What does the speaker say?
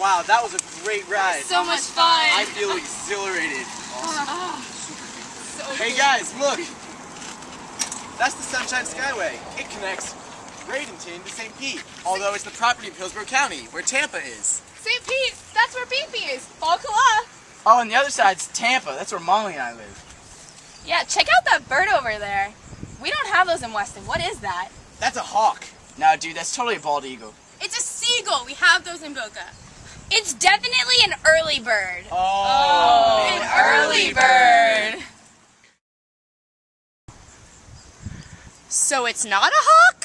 Wow, that was a great ride. So much fun. I feel exhilarated. Awesome. Hey guys, look. That's the Sunshine Skyway. It connects Bradenton to St. Pete, although it's the property of Hillsborough County, where Tampa is. St. Pete, that's where Beefy is. Falcala. Oh, and the other side's Tampa. That's where Molly and I live. Yeah, check out that bird over there. We don't have those in Weston. What is that? That's a hawk. No, dude, that's totally a bald eagle. It's a seagull. We have those in Boca. It's definitely an early bird. Oh, an early bird. So it's not a hawk?